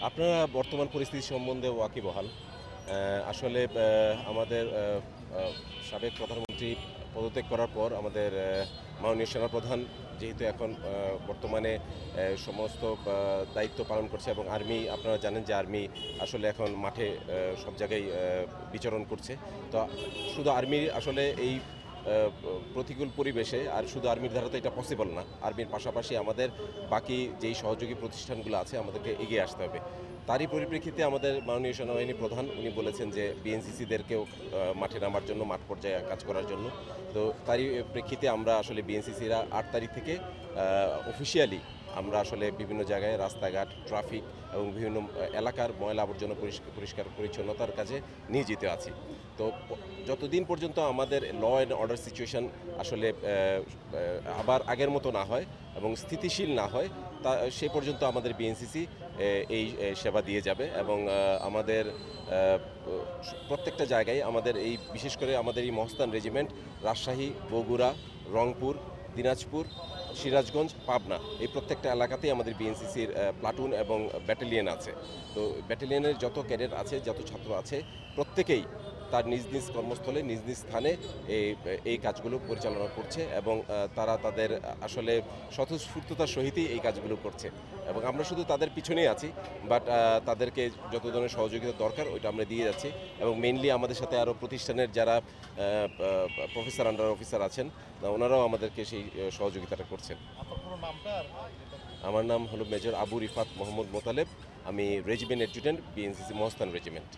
আপনারা বর্তমান পরিস্থিতি সম্বন্ধে ওয়াকিবহাল। আসলে আমাদের সাবেক প্রধানমন্ত্রী পদত্যাগ করার পর আমাদের মাননীয় সেনাপ্রধান যেহেতু এখন বর্তমানে সমস্ত দায়িত্ব পালন করছে এবং আর্মি আপনারা জানেন যে আর্মি আসলে এখন মাঠে সব জায়গায় বিচরণ করছে। তো শুধু আর্মির আসলে এই প্রতিকূল পরিবেশে আর শুধু আর্মির দ্বারা তো এটা পসিবল না। আর্মির পাশাপাশি আমাদের বাকি যেই সহযোগী প্রতিষ্ঠানগুলো আছে আমাদেরকে এগিয়ে আসতে হবে। তারই পরিপ্রেক্ষিতে আমাদের মাননীয় সেনাবাহিনী প্রধান উনি বলেছেন যে বিএনসিসিদেরকেও মাঠে নামার জন্য, মাঠ পর্যায়ে কাজ করার জন্য। তো তারই প্রেক্ষিতে আমরা আসলে বিএনসিসিরা ৮ তারিখ থেকে অফিসিয়ালি আমরা আসলে বিভিন্ন জায়গায় রাস্তাঘাট, ট্রাফিক এবং বিভিন্ন এলাকার ময়লা আবর্জনা পরিষ্কার পরিচ্ছন্নতার কাজে নিয়োজিত আছি। তো যতদিন পর্যন্ত আমাদের ল অ্যান্ড অর্ডার সিচুয়েশন আসলে আবার আগের মতো না হয় এবং স্থিতিশীল না হয় তা সে পর্যন্ত আমাদের বিএনসিসি এই সেবা দিয়ে যাবে এবং আমাদের প্রত্যেকটা জায়গায় আমাদের এই বিশেষ করে আমাদের এই মহস্তান রেজিমেন্ট রাজশাহী, বগুড়া, রংপুর, দিনাজপুর, সিরাজগঞ্জ, পাবনা এই প্রত্যেকটা এলাকাতেই আমাদের বিএনসিসির প্লাটুন এবং ব্যাটালিয়ন আছে। তো ব্যাটালিয়নের যত ক্যাডেট আছে, যত ছাত্র আছে প্রত্যেকেই তার নিজ নিজ কর্মস্থলে নিজ নিজ স্থানে এই কাজগুলো পরিচালনা করছে এবং তারা তাদের আসলে স্বতঃস্ফূর্ততার সহিতই এই কাজগুলো করছে এবং আমরা শুধু তাদের পিছনেই আছি। বাট তাদেরকে যত ধরনের সহযোগিতা দরকার ওইটা আমরা দিয়ে যাচ্ছি এবং মেইনলি আমাদের সাথে আরও প্রতিষ্ঠানের যারা প্রফেসর আন্ডার অফিসার আছেন ওনারাও আমাদেরকে সেই সহযোগিতাটা করছেন। আমার নাম হলো মেজর আবু রিফাত মোহাম্মদ মোতালেব। আমি regiment adjutant, BNCC Mahasthan regiment.